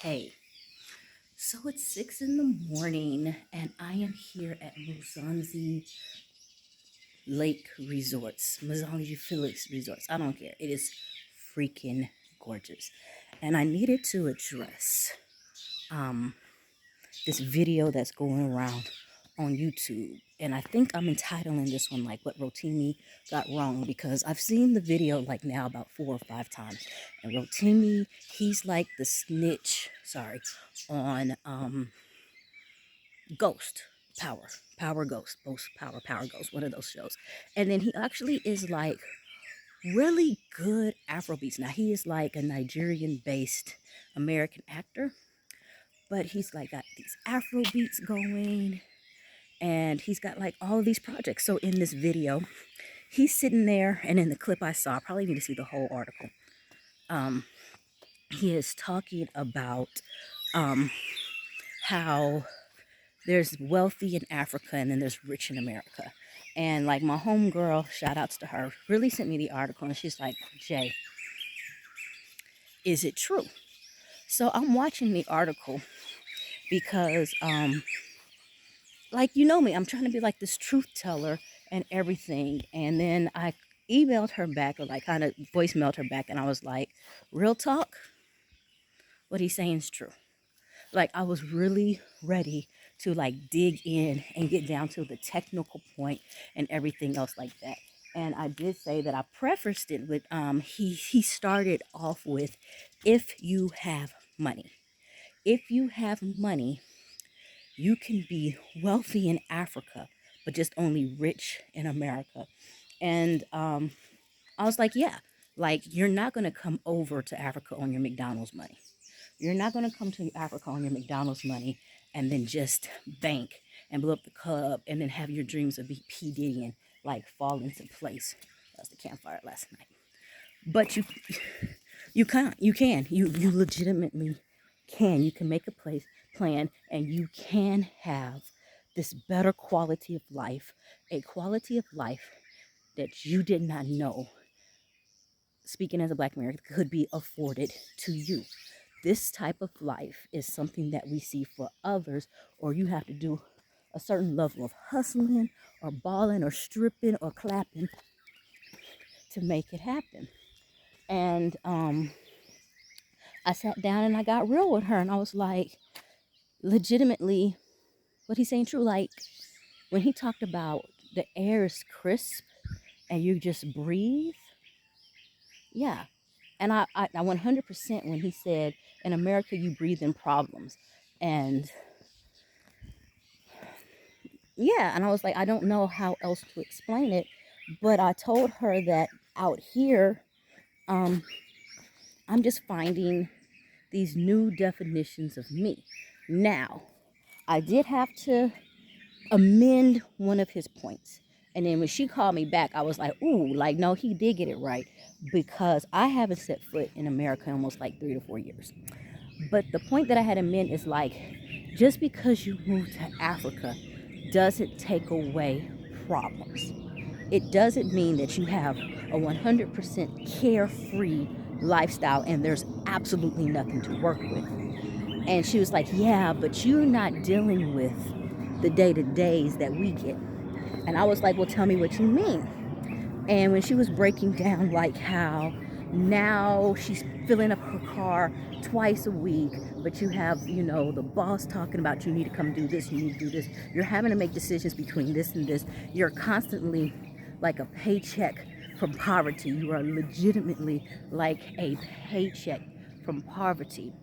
Hey, so it's 6 in the morning, and I am here at Muzanzi Lake Resorts, Muzanzi Felix Resorts. I don't care. It is freaking gorgeous. And I needed to address um, this video that's going around on YouTube. And I think I'm entitling this one like what Rotomi got wrong, because I've seen the video like now about 4 or 5 times. And Rotomi, he's like the snitch, sorry, on Ghost, Power Ghost, Power Ghost, one of those shows. And then he actually is like really good Afrobeats. Now he is like a Nigerian-based American actor, but he's like got these Afrobeats going, and he's got like all of these projects. So in this video, he's sitting there, and in the clip I saw, I probably need to see the whole article. He is talking about how there's wealthy in Africa and then there's rich in America. And like my homegirl, shout outs to her, really sent me the article, and she's like, Jay, is it true? So I'm watching the article because like, you know me, I'm trying to be like this truth teller and everything. And then I emailed her back, or like kind of voicemailed her back, and I was like, real talk, what he's saying is true. Like, I was really ready to like dig in and get down to the technical point and everything else like that. And I did say that I prefaced it with he started off with, if you have money. If you have money, you can be wealthy in Africa, but just only rich in America. And I was like, yeah, like you're not gonna come over to Africa on your McDonald's money. You're not going to come to Africa on your McDonald's money and then just bank and blow up the club and then have your dreams of P. Diddy and like fall into place. That's the campfire last night. But you legitimately can. You can make a plan, and you can have this better quality of life, a quality of life that you did not know, speaking as a Black American, could be afforded to you. This type of life is something that we see for others, or you have to do a certain level of hustling or balling or stripping or clapping to make it happen. And I sat down and I got real with her, and I was like, legitimately, what he's saying true. Like when he talked about the air is crisp and you just breathe, yeah. And I 100% when he said, in America, you breathe in problems. And yeah, and I was like, I don't know how else to explain it. But I told her that out here, I'm just finding these new definitions of me. Now, I did have to amend one of his points. And then when she called me back, I was like, ooh, like, no, he did get it right. Because I haven't set foot in America in almost like 3 to 4 years. But the point that I had to amend is like, just because you move to Africa doesn't take away problems. It doesn't mean that you have a 100% carefree lifestyle and there's absolutely nothing to work with. And she was like, yeah, but you're not dealing with the day-to-days that we get. And I was like, well, tell me what you mean. And when she was breaking down like how now she's filling up her car twice a week, but you have, the boss talking about you need to come do this, you need to do this. You're having to make decisions between this and this. You're constantly like a paycheck from poverty. You are legitimately like a paycheck from poverty.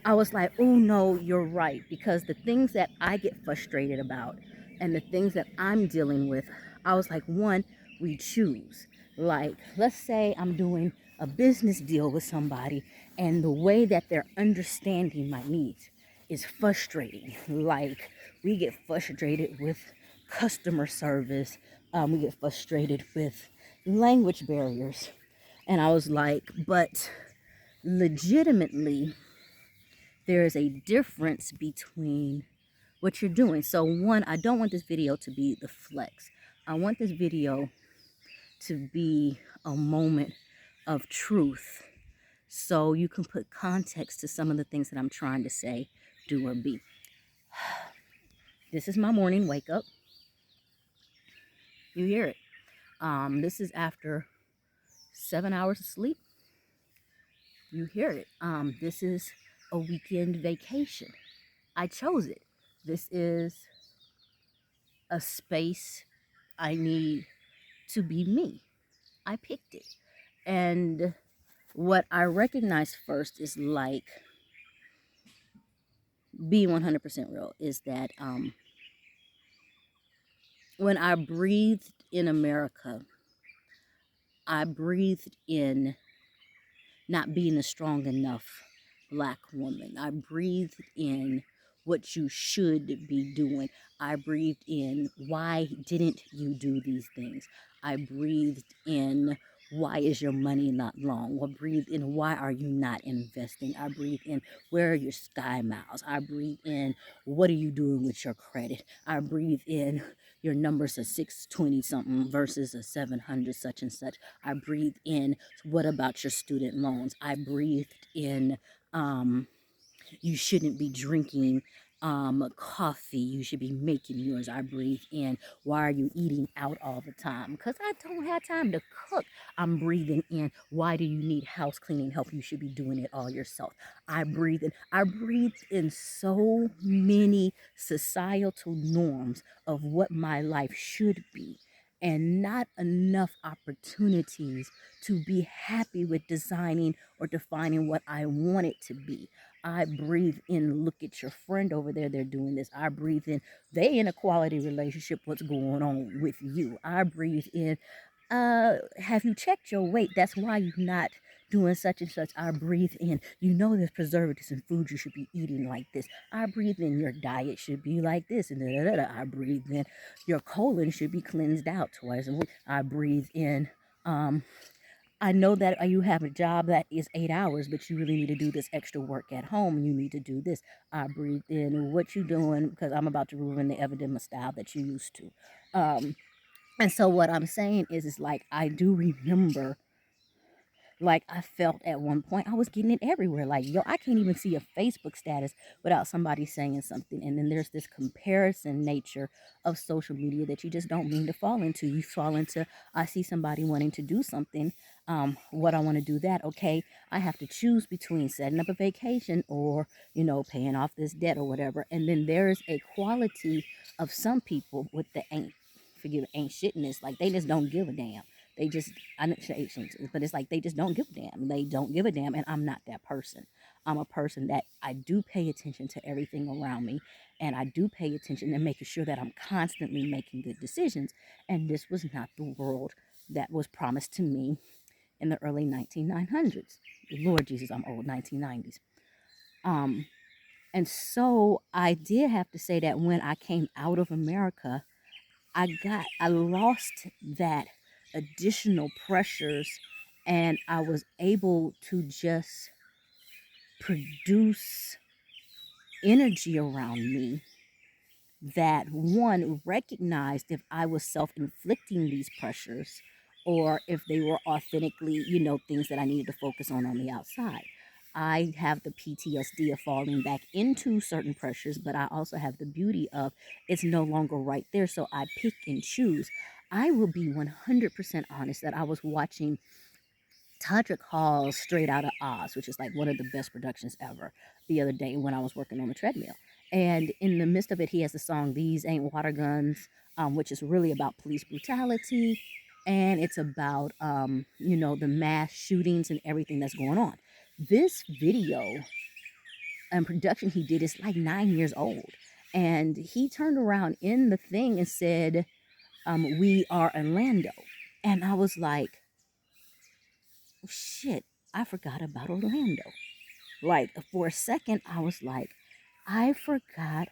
I was like, oh no, you're right. Because the things that I get frustrated about and the things that I'm dealing with, I was like, one, we choose. Like, let's say I'm doing a business deal with somebody, and the way that they're understanding my needs is frustrating. Like, we get frustrated with customer service, we get frustrated with language barriers. And I was like, but legitimately, there is a difference between what you're doing. So one, I don't want this video to be the flex. I want this video to be a moment of truth. so you can put context to some of the things that I'm trying to say, do, or be. This is my morning wake up. You hear it. This is after 7 hours of sleep. You hear it. This is a weekend vacation. I chose it. This is a space I need to be me. I picked it. And what I recognize first is like being 100% real is that when I breathed in America, I breathed in not being a strong enough Black woman. I breathed in what you should be doing. I breathed in why didn't you do these things. I breathed in why is your money not long. I breathed in why are you not investing. I breathed in where are your sky miles. I breathed in what are you doing with your credit. I breathed in your numbers are 620 something versus a 700 such and such. I breathed in what about your student loans. I breathed in you shouldn't be drinking coffee. You should be making yours. I breathe in why are you eating out all the time? Because I don't have time to cook. I'm breathing in why do you need house cleaning help? You should be doing it all yourself. I breathe in. I breathe in so many societal norms of what my life should be, and not enough opportunities to be happy with designing or defining what I want it to be. I breathe in, look at your friend over there, they're doing this. I breathe in, they in a quality relationship, what's going on with you. I breathe in, have you checked your weight? That's why you're not doing such and such. I breathe in, you know there's preservatives in food, you should be eating like this. I breathe in, your diet should be like this. And da, da, da, da. I breathe in, your colon should be cleansed out twice a week. I breathe in, I know that you have a job that is 8 hours, but you really need to do this extra work at home. You need to do this. I breathe in what you doing because I'm about to ruin the evidema style that you used to. And so what I'm saying is like I do remember, like I felt at one point I was getting it everywhere. Like, yo, I can't even see a Facebook status without somebody saying something. And then there's this comparison nature of social media that you just don't mean to fall into. You fall into, I see somebody wanting to do something. What I want to do that. Okay, I have to choose between setting up a vacation or, paying off this debt or whatever. And then there's a quality of some people with the ain't shitness. Like they just don't give a damn. They just, I know but it's like they just don't give a damn. They don't give a damn, and I'm not that person. I'm a person that I do pay attention to everything around me, and I do pay attention and making sure that I'm constantly making good decisions. And this was not the world that was promised to me in the early 1900s. Lord Jesus, I'm old, 1990s. And so I did have to say that when I came out of America, I lost that additional pressures, and I was able to just produce energy around me that one recognized if I was self-inflicting these pressures or if they were authentically, things that I needed to focus on the outside. I have the PTSD of falling back into certain pressures, but I also have the beauty of it's no longer right there. So I pick and choose. I will be 100% honest that I was watching Todrick Hall's Straight Outta Oz, which is like one of the best productions ever, the other day when I was working on the treadmill. And in the midst of it, he has the song These Ain't Water Guns, which is really about police brutality. And it's about, the mass shootings and everything that's going on. This video and production he did is like 9 years old. And he turned around in the thing and said, we are Orlando. And I was like, shit, I forgot about Orlando. Like, for a second, I was like, I forgot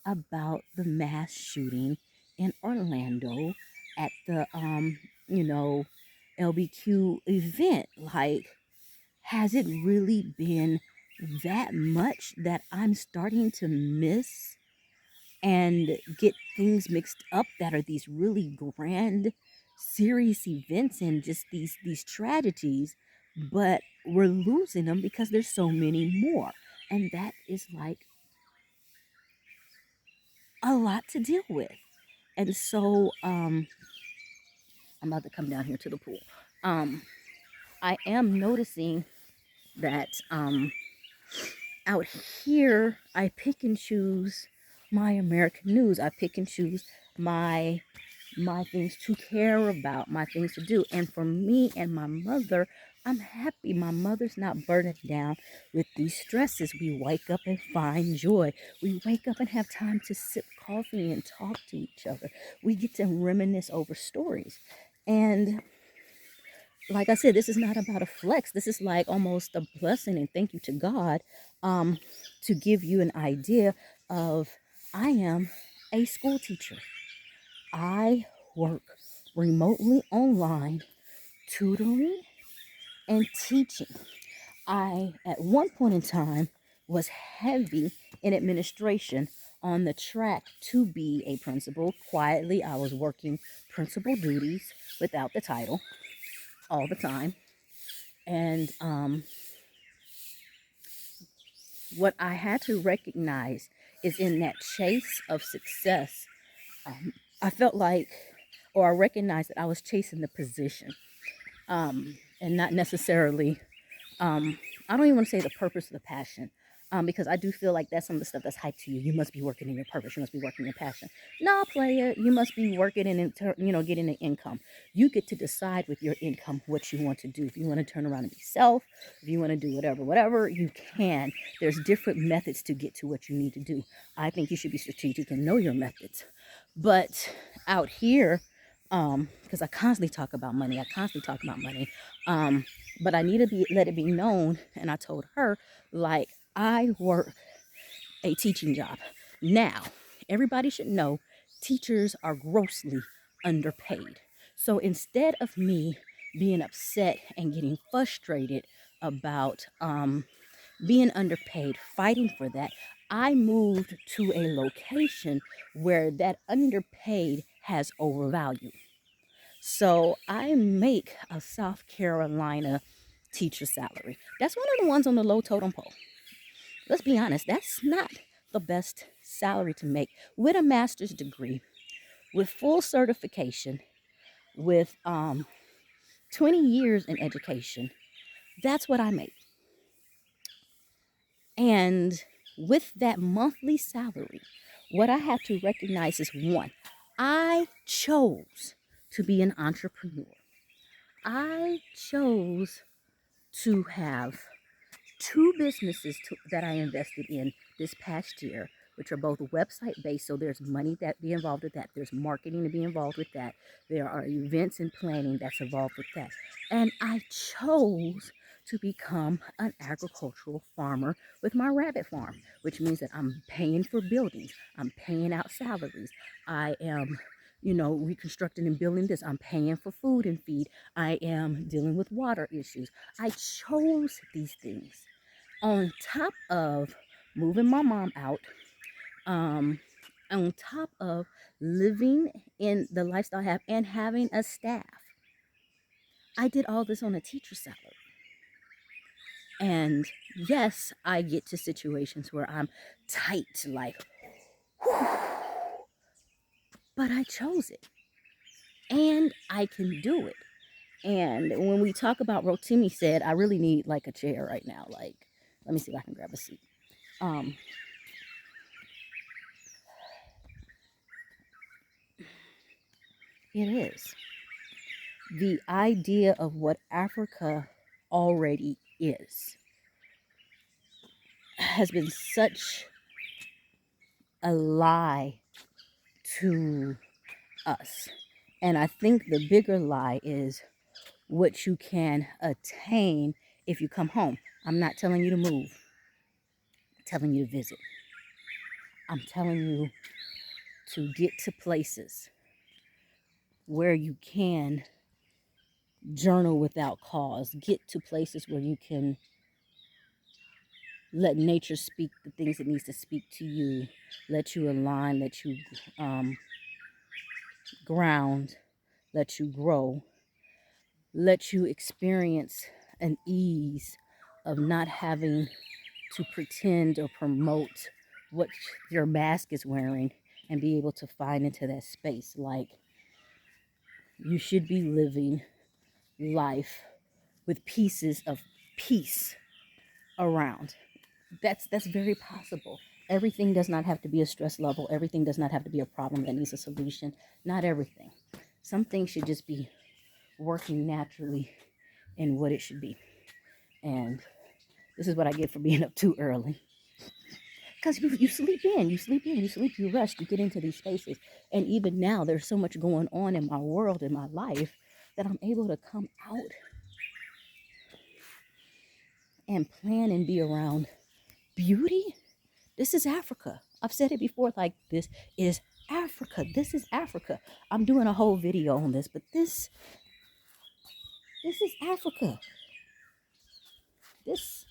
about the mass shooting in Orlando at the, LBQ event. Like, has it really been that much that I'm starting to miss and get things mixed up that are these really grand, serious events and just these tragedies but we're losing them because there's so many more. And that is like a lot to deal with. And so I'm about to come down here to the pool. Um, I am noticing that out here I pick and choose my American news. I pick and choose my things to care about, my things to do. And for me and my mother, I'm happy my mother's not burdened down with these stresses. We wake up and find joy. We wake up and have time to sip coffee and talk to each other. We get to reminisce over stories. And like I said, this is not about a flex. This is like almost a blessing and thank you to God, to give you an idea of I am a school teacher. I work remotely online, tutoring and teaching. I, at one point in time, was heavy in administration on the track to be a principal. Quietly, I was working principal duties without the title all the time. And what I had to recognize is in that chase of success, I felt like, or I recognized that I was chasing the position, and not necessarily, I don't even want to say the purpose or the passion, because I do feel like that's some of the stuff that's hyped to you. You must be working in your purpose. You must be working in your passion. No, player, you must be working in, getting an income. You get to decide with your income what you want to do. If you want to turn around and be self, if you want to do whatever, you can. There's different methods to get to what you need to do. I think you should be strategic and know your methods. But out here, because I constantly talk about money, but I need to let it be known. And I told her, like, I work a teaching job. Now, everybody should know teachers are grossly underpaid. So instead of me being upset and getting frustrated about being underpaid, fighting for that, I moved to a location where that underpaid has overvalue. So I make a South Carolina teacher salary. That's one of the ones on the low totem pole. Let's be honest, that's not the best salary to make with a master's degree, with full certification, with 20 years in education. That's what I make. And with that monthly salary, what I have to recognize is one, I chose to be an entrepreneur. I chose to have two businesses that I invested in this past year, which are both website based. So there's money that be involved with that. There's marketing to be involved with that. There are events and planning that's involved with that. And I chose to become an agricultural farmer with my rabbit farm, which means that I'm paying for buildings. I'm paying out salaries. I am reconstructing and building this. I'm paying for food and feed. I am dealing with water issues. I chose these things on top of moving my mom out, um, on top of living in the lifestyle I have and having a staff. I did all this on a teacher salary. And yes, I get to situations where I'm tight, like, whew, but I chose it. And I can do it. And when we talk about Rotimi said, I really need like a chair right now. Like, let me see if I can grab a seat. Um, it is. The idea of what Africa already is has been such a lie to us. And I think the bigger lie is what you can attain if you come home. I'm not telling you to move, I'm telling you to visit. I'm telling you to get to places where you can journal without cause, get to places where you can let nature speak the things it needs to speak to you, let you align, let you ground, let you grow, let you experience an ease of not having to pretend or promote what your mask is wearing and be able to find into that space. Like, you should be living life with pieces of peace around. That's very possible. Everything does not have to be a stress level. Everything does not have to be a problem that needs a solution. Not everything. Some things should just be working naturally in what it should be. And this is what I get for being up too early. Because you sleep in, you rest, you get into these spaces. And even now, there's so much going on in my world, in my life, that I'm able to come out and plan and be around beauty. This is Africa. I've said it before, like, this is Africa. This is Africa. I'm doing a whole video on this, but this is Africa. This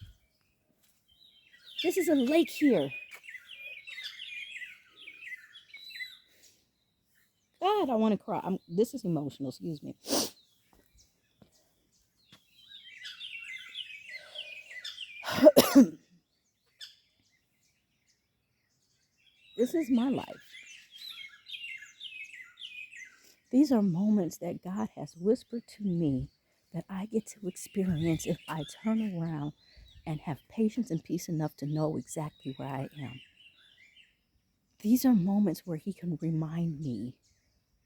is a lake here. God, I want to cry. This is emotional, excuse me. This is my life. These are moments that God has whispered to me that I get to experience if I turn around and have patience and peace enough to know exactly where I am. These are moments where He can remind me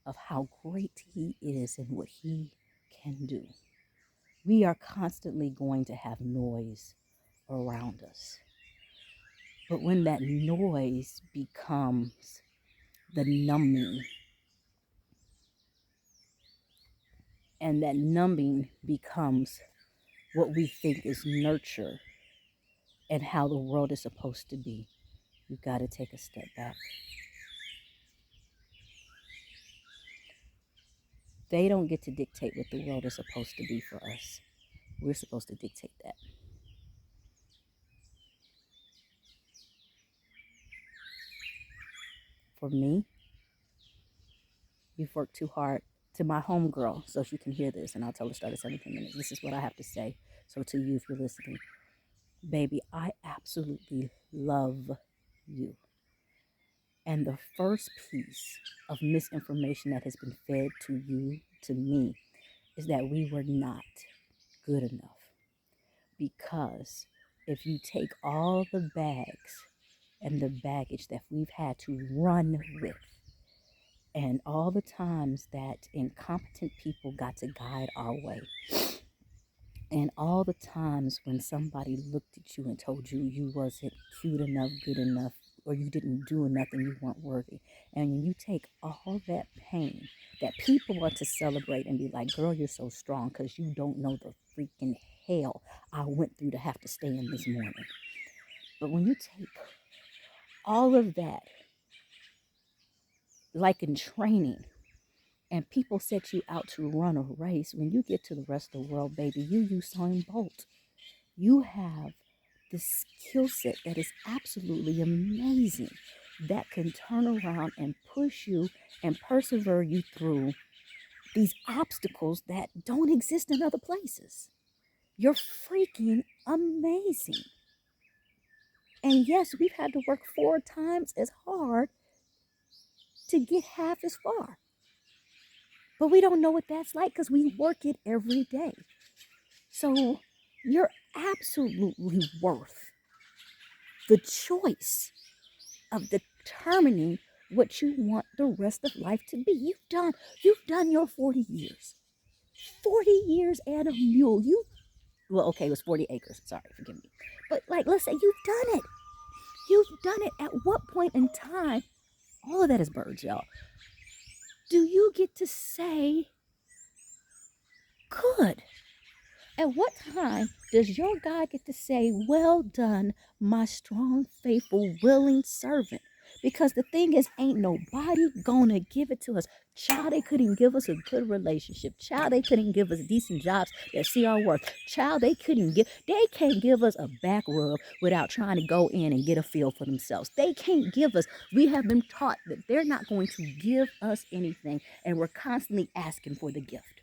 of how great He is and what He can do. We are constantly going to have noise around us. But when that noise becomes the numbing, and that numbing becomes what we think is nurture and how the world is supposed to be, you've got to take a step back. They don't get to dictate what the world is supposed to be for us. We're supposed to dictate that. For me, you've worked too hard. To my homegirl, so she can hear this, and I'll tell her to start at 17 minutes. This is what I have to say. So to you, if you're listening, baby, I absolutely love you. And the first piece of misinformation that has been fed to you, to me, is that we were not good enough. Because if you take all the bags and the baggage that we've had to run with, and all the times that incompetent people got to guide our way, and all the times when somebody looked at you and told you you wasn't cute enough, good enough, or you didn't do enough and you weren't worthy, and when you take all that pain that people want to celebrate and be like, girl, you're so strong because you don't know the freaking hell I went through to have to stay in this morning. But when you take all of that, like in training, and people set you out to run a race, when you get to the rest of the world, baby, you Usain Bolt. You have this skill set that is absolutely amazing, that can turn around and push you and persevere you through these obstacles that don't exist in other places. You're freaking amazing. And yes, we've had to work 4 times as hard to get half as far. But we don't know what that's like because we work it every day. So you're absolutely worth the choice of determining what you want the rest of life to be. You've done your 40 years. 40 years and a mule. Well, okay, it was 40 acres. Sorry, forgive me. But like, let's say you've done it. You've done it. At what point in time, all of that is birds, y'all, do you get to say, good? At what time does your God get to say, well done, my strong, faithful, willing servant? Because the thing is, ain't nobody gonna give it to us. Child, they couldn't give us a good relationship. Child, they couldn't give us decent jobs that see our worth. Child, they can't give us a back rub without trying to go in and get a feel for themselves. They can't give us, we have been taught that they're not going to give us anything, and we're constantly asking for the gift.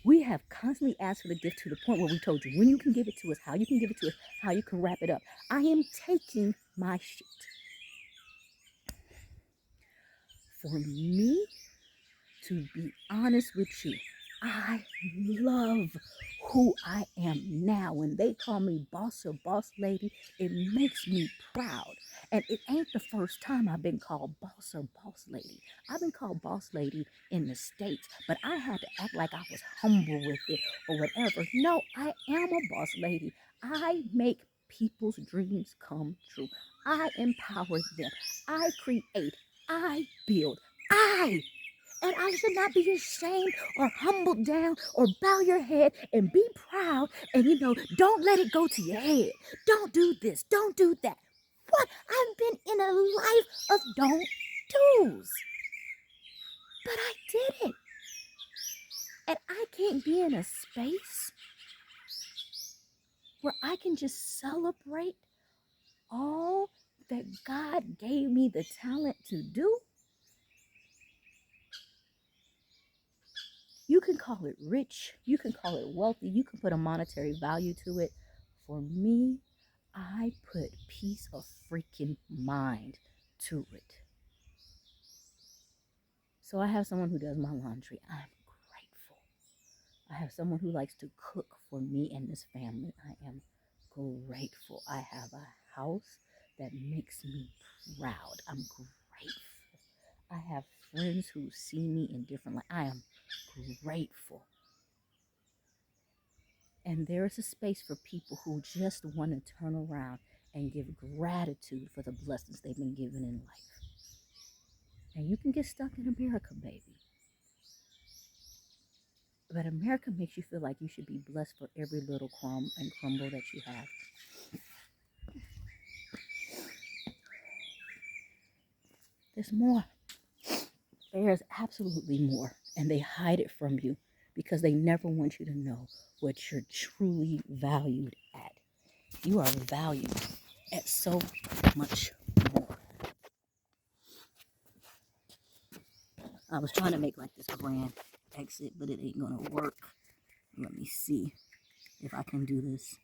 We have constantly asked for the gift to the point where we told you when you can give it to us, how you can give it to us, how you can wrap it up. I am taking my shit. For me, to be honest with you, I love who I am now. When they call me boss or boss lady, it makes me proud. And it ain't the first time I've been called boss or boss lady. I've been called boss lady in the States, but I had to act like I was humble with it or whatever. No, I am a boss lady. I make people's dreams come true. I empower them. I create. I build. And I should not be ashamed or humbled down or bow your head and be proud and, don't let it go to your head. Don't do this. Don't do that. What? I've been in a life of don't do's. But I did it. And I can't be in a space where I can just celebrate all that God gave me the talent to do. You can call it rich, you can call it wealthy, you can put a monetary value to it. For me, I put peace of freaking mind to it. So I have someone who does my laundry. I'm grateful. I have someone who likes to cook for me and this family. I am grateful. I have a house that makes me proud. I'm grateful. I have friends who see me in different light. I am grateful. And there is a space for people who just want to turn around and give gratitude for the blessings they've been given in life. And you can get stuck in America, baby. But America makes you feel like you should be blessed for every little crumb and crumble that you have. There's more. There's absolutely more. And they hide it from you because they never want you to know what you're truly valued at. You are valued at so much more. I was trying to make like this grand exit, but it ain't gonna work. Let me see if I can do this.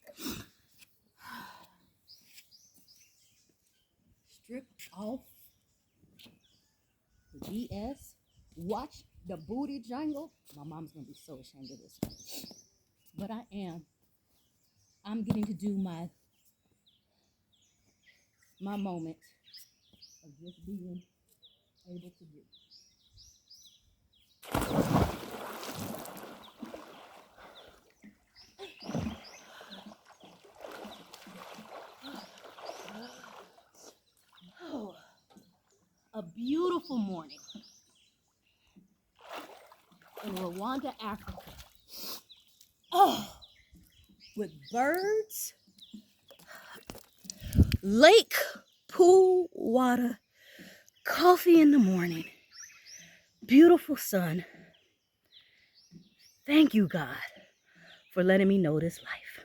Strip off the BS. Watch the booty jangle. My mom's gonna be so ashamed of this. But I am. I'm getting to do my moment of just being able to do. Oh, a beautiful morning in Rwanda, Africa. Oh, with birds, lake, pool, water, coffee in the morning, beautiful sun. Thank you, God, for letting me know this life.